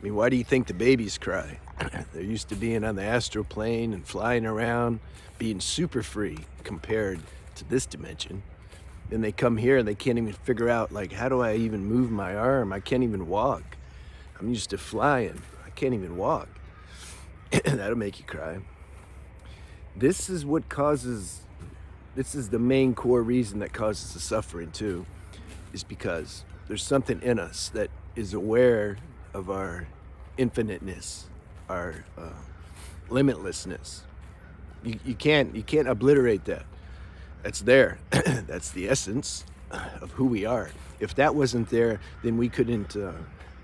mean, why do you think the babies cry? They're used to being on the astral plane and flying around, being super free compared to this dimension. Then they come here and they can't even figure out, like, how do I even move my arm? I can't even walk. I'm used to flying. I can't even walk. That'll make you cry. This is what causes, this is the main core reason that causes the suffering too, is because there's something in us that is aware of our infiniteness, our limitlessness. You can't obliterate that. That's there. That's the essence of who we are. If that wasn't there, then we couldn't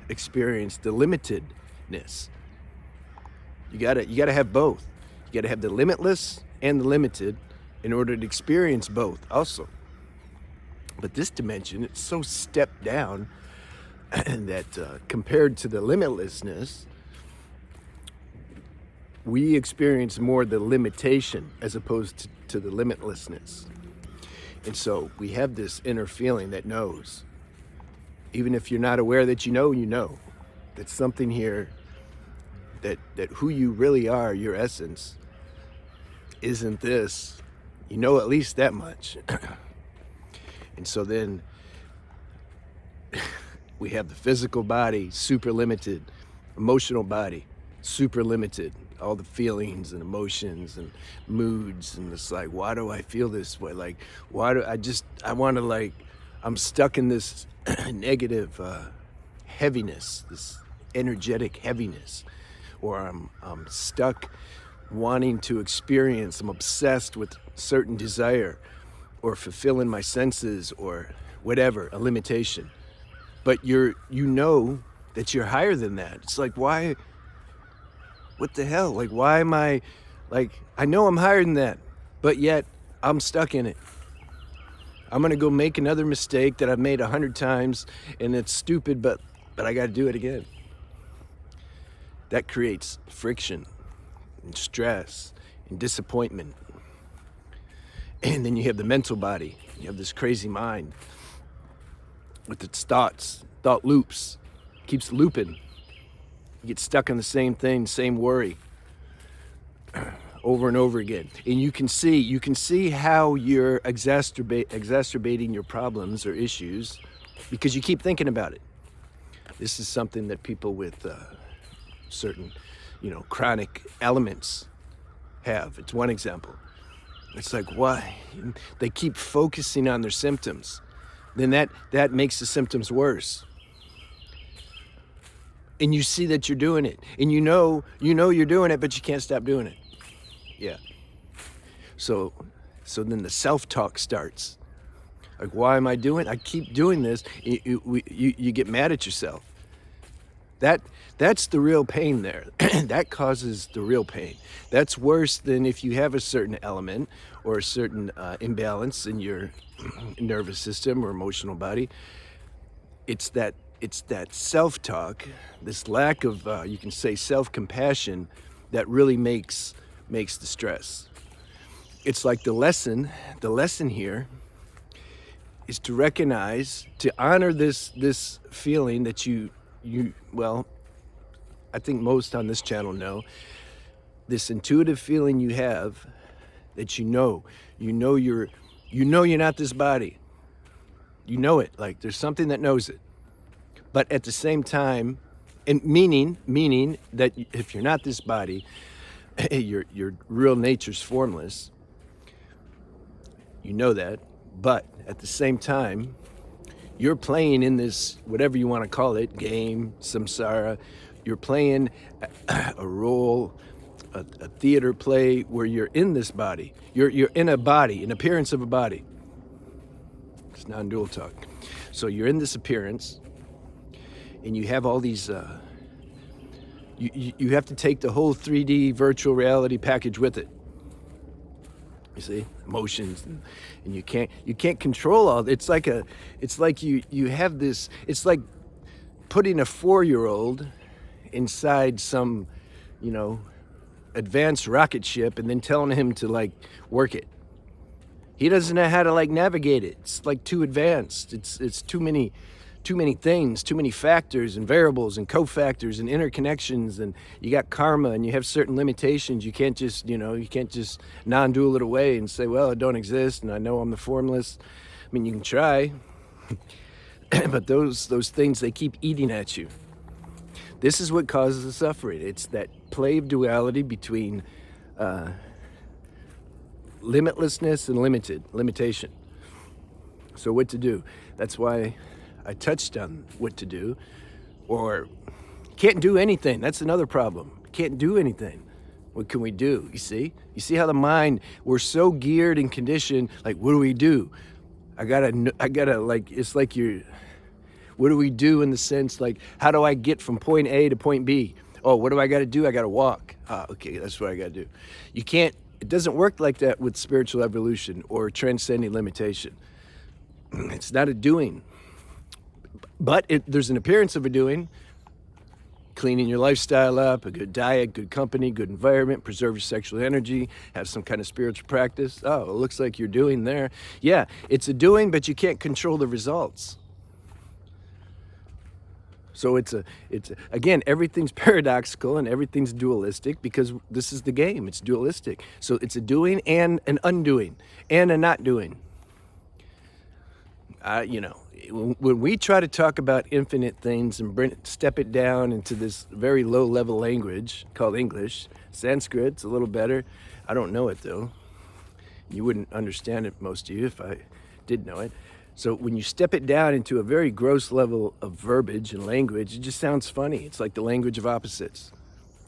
experience the limitedness. You gotta have both. You gotta have the limitless and the limited in order to experience both also. But this dimension, it's so stepped down that compared to the limitlessness, we experience more the limitation as opposed to the limitlessness. And so we have this inner feeling that knows. Even if you're not aware that you know. That something here, that who you really are, your essence, isn't this. You know at least that much. And so then we have the physical body, super limited, emotional body, super limited, all the feelings and emotions and moods, and it's like, why do I feel this way? Like, why do I want to, like, I'm stuck in this negative heaviness, this energetic heaviness, or I'm stuck wanting to experience, I'm obsessed with certain desire or fulfilling my senses or whatever, a limitation. But you know that you're higher than that. It's like, why? What the hell? Like, why am I, like, I know I'm higher than that, but yet I'm stuck in it. I'm gonna go make another mistake that I've made 100 times, and it's stupid, but I gotta do it again. That creates friction and stress and disappointment. And then you have the mental body. You have this crazy mind with its thoughts, thought loops, keeps looping. You get stuck on the same thing, same worry, over and over again. And you can see how you're exacerbating your problems or issues because you keep thinking about it. This is something that people with certain, chronic elements have. It's one example. It's like, why? They keep focusing on their symptoms. Then that makes the symptoms worse. And you see that you're doing it. And you know you're doing it, but you can't stop doing it. Yeah. So then the self-talk starts. Like, why am I doing it? I keep doing this. You get mad at yourself. That's the real pain there. That causes the real pain. That's worse than if you have a certain element or a certain imbalance in your nervous system or emotional body. It's that self-talk, this lack of, you can say, self-compassion that really makes the stress. It's like the lesson here is to recognize, to honor this feeling that well, I think most on this channel know, this intuitive feeling you have that you're not this body. You know it, like there's something that knows it. But at the same time, and meaning that if you're not this body, your real nature's formless. You know that, but at the same time, you're playing in this, whatever you want to call it, game, samsara. You're playing a role, a theater play where you're in this body. You're in a body, an appearance of a body. It's non-dual talk. So you're in this appearance, and you have all these. You have to take the whole 3D virtual reality package with it. You see, emotions, and you can't control all. It's like you have this. It's like putting a 4-year-old inside some, advanced rocket ship and then telling him to like work it. He doesn't know how to like navigate it. It's like too advanced. It's too many too many things, too many factors and variables and cofactors and interconnections, and you got karma and you have certain limitations. You can't just, you can't just non-dual it away and say, well, it don't exist and I know I'm the formless. I mean, you can try, but those things, they keep eating at you. This is what causes the suffering. It's that play of duality between limitlessness and limitation. So what to do? That's why I touched on what to do. Or can't do anything. That's another problem. Can't do anything. What can we do? You see how the mind, we're so geared and conditioned. Like, what do we do? I gotta like, it's like what do we do in the sense, like, how do I get from point A to point B? Oh, what do I gotta do? I gotta walk. Okay, that's what I gotta do. It doesn't work like that with spiritual evolution or transcending limitation. It's not a doing, but there's an appearance of a doing. Cleaning your lifestyle up, a good diet, good company, good environment, preserve your sexual energy, have some kind of spiritual practice. Oh, it looks like you're doing there. Yeah, it's a doing, but you can't control the results. So again, everything's paradoxical and everything's dualistic because this is the game. It's dualistic. So it's a doing and an undoing and a not doing. When we try to talk about infinite things and step it down into this very low level language called English, Sanskrit's a little better. I don't know it though. You wouldn't understand it, most of you, if I did know it. So when you step it down into a very gross level of verbiage and language, it just sounds funny. It's like the language of opposites.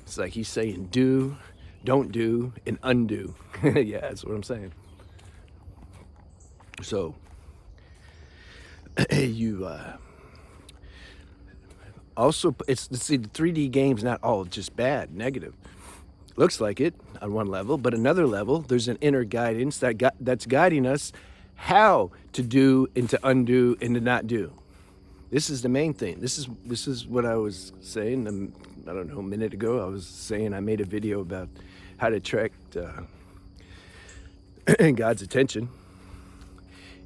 It's like he's saying do, don't do, and undo. Yeah, that's what I'm saying. So you also, the 3D game's not all just bad, negative. Looks like it on one level, but another level, there's an inner guidance that's guiding us how to do and to undo and to not do. This is the main thing. This is what I was saying. I don't know, a minute ago, I was saying I made a video about how to attract God's attention.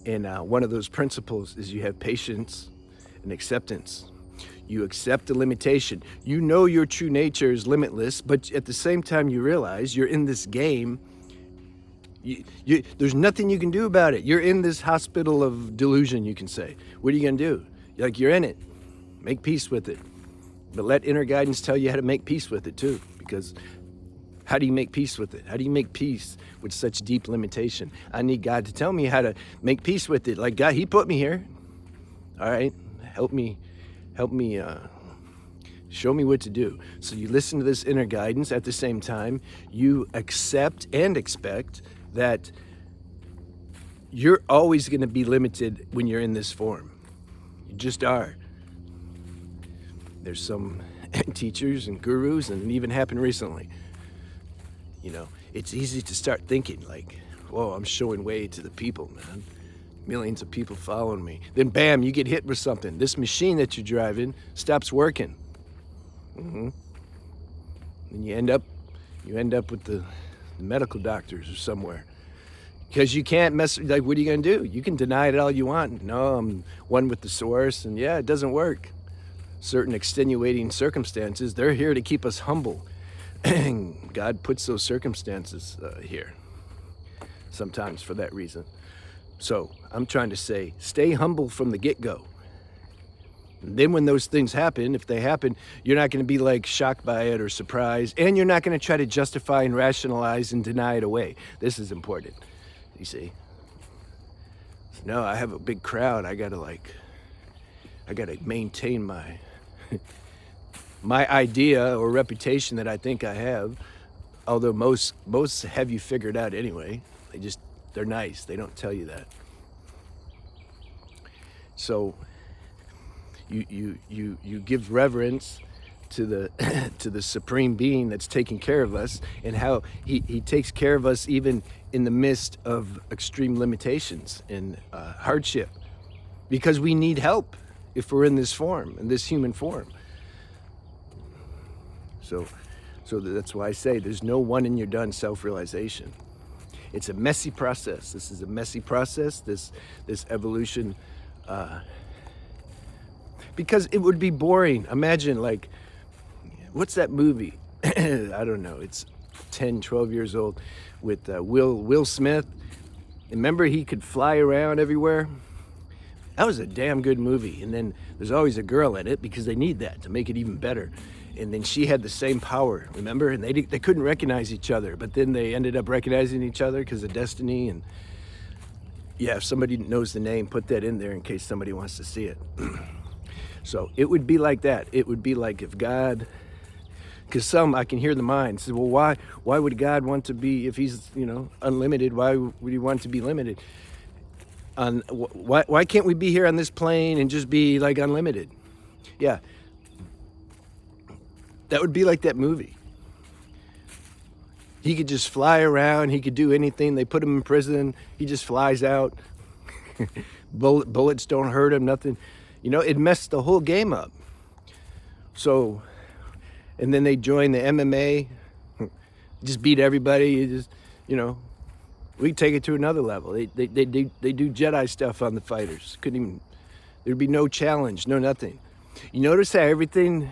And one of those principles is you have patience and acceptance. You accept the limitation. You know your true nature is limitless, but at the same time you realize you're in this game. There's nothing you can do about it. You're in this hospital of delusion, you can say. What are you going to do? You're in it. Make peace with it. But let inner guidance tell you how to make peace with it too. Because how do you make peace with it? How do you make peace with such deep limitation? I need God to tell me how to make peace with it. Like, God, He put me here. All right, help me, show me what to do. So you listen to this inner guidance. At the same time, you accept and expect that you're always going to be limited when you're in this form. You just are. There's some teachers and gurus, and it even happened recently. It's easy to start thinking like, whoa, I'm showing way to the people, man. Millions of people following me. Then bam, you get hit with something. This machine that you're driving stops working. And you end up with the medical doctors or somewhere. Because you can't what are you going to do? You can deny it all you want. No, I'm one with the source, and yeah, it doesn't work. Certain extenuating circumstances, they're here to keep us humble. God puts those circumstances here, sometimes for that reason. So I'm trying to say, stay humble from the get-go. And then when those things happen, if they happen, you're not going to be like shocked by it or surprised, and you're not going to try to justify and rationalize and deny it away. This is important, you see. No, I have a big crowd. I gotta maintain my my idea or reputation that I think I have. Although most have you figured out anyway. They're nice. They don't tell you that. So you give reverence to the supreme being that's taking care of us, and how he takes care of us even in the midst of extreme limitations and hardship, because we need help if we're in this form, in this human form. So that's why I say there's no one and you're done self-realization. It's a messy process. This is a messy process. This evolution because it would be boring. Imagine, like, what's that movie? I don't know. It's 10, 12 years old with Will Smith. Remember, he could fly around everywhere? That was a damn good movie. And then there's always a girl in it because they need that to make it even better. And then she had the same power, remember? And they couldn't recognize each other, but then they ended up recognizing each other because of destiny. And yeah, if somebody knows the name, put that in there in case somebody wants to see it. So it would be like that. It would be like if God, because I can hear the mind say, well, why would God want to be, if he's, unlimited, why would he want to be limited? Why can't we be here on this plane and just be like unlimited? Yeah, that would be like that movie. He could just fly around. He could do anything. They put him in prison. He just flies out. Bullets don't hurt him, nothing. It messed the whole game up. So, and then they join the MMA, just beat everybody. We take it to another level. They do Jedi stuff on the fighters. There'd be no challenge, no nothing. You notice how everything,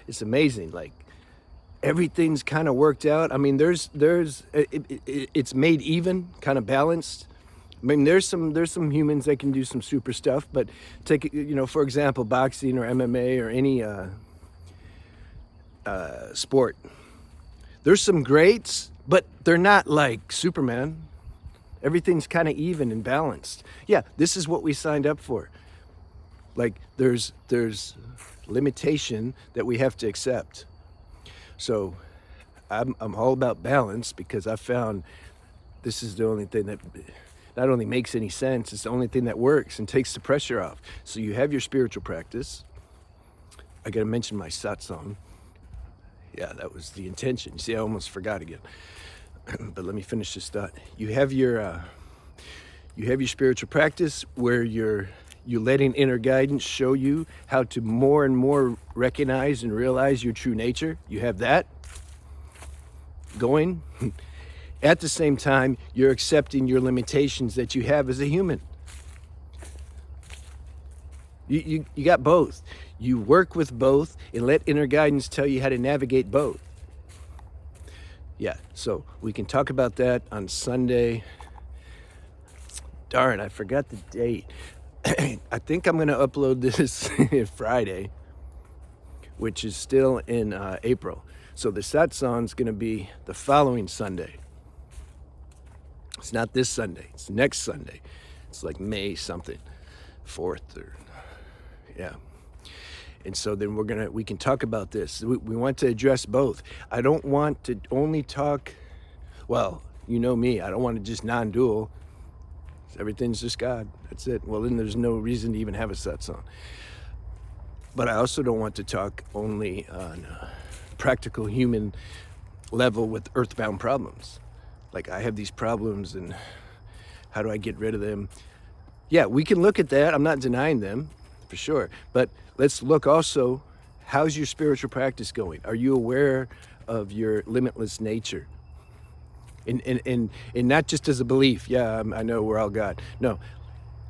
it's amazing. Like, everything's kind of worked out. I mean, it's made even, kind of balanced. I mean, there's some humans that can do some super stuff, but take, for example, boxing or MMA or any sport. There's some greats, but they're not like Superman. Everything's kind of even and balanced. Yeah, this is what we signed up for. Like, there's limitation that we have to accept. So I'm all about balance because I found this is the only thing that not only makes any sense, it's the only thing that works and takes the pressure off. So you have your spiritual practice. I got to mention my satsang. Yeah, that was the intention. See, I almost forgot again. But let me finish this thought. You have your spiritual practice where you're letting inner guidance show you how to more and more recognize and realize your true nature. You have that going. At the same time, you're accepting your limitations that you have as a human. You got both. You work with both and let inner guidance tell you how to navigate both. Yeah, so we can talk about that on Sunday. Darn, I forgot the date. I think I'm going to upload this Friday, which is still in April. So the satsang's going to be the following Sunday. It's not this Sunday. It's next Sunday. It's like May something, 4th or, yeah. And so then we can talk about this. We want to address both. I don't want to only talk, well, you know me, I don't want to just non-dual. Everything's just God. That's it. Well, then there's no reason to even have a satsang. But I also don't want to talk only on practical human level with earthbound problems. Like, I have these problems and how do I get rid of them? Yeah, we can look at that. I'm not denying them, for sure. But let's look also, how's your spiritual practice going? Are you aware of your limitless nature? And not just as a belief, yeah, I know we're all God. No,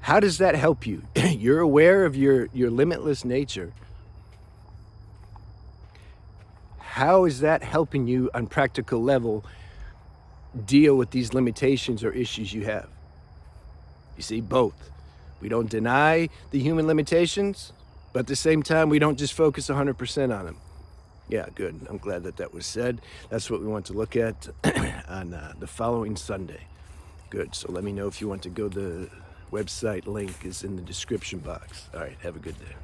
how does that help you? You're aware of your limitless nature. How is that helping you on practical level deal with these limitations or issues you have? You see, both. We don't deny the human limitations, but at the same time, we don't just focus 100% on them. Yeah, good. I'm glad that was said. That's what we want to look at on the following Sunday. Good. So let me know if you want to go. The website link is in the description box. All right. Have a good day.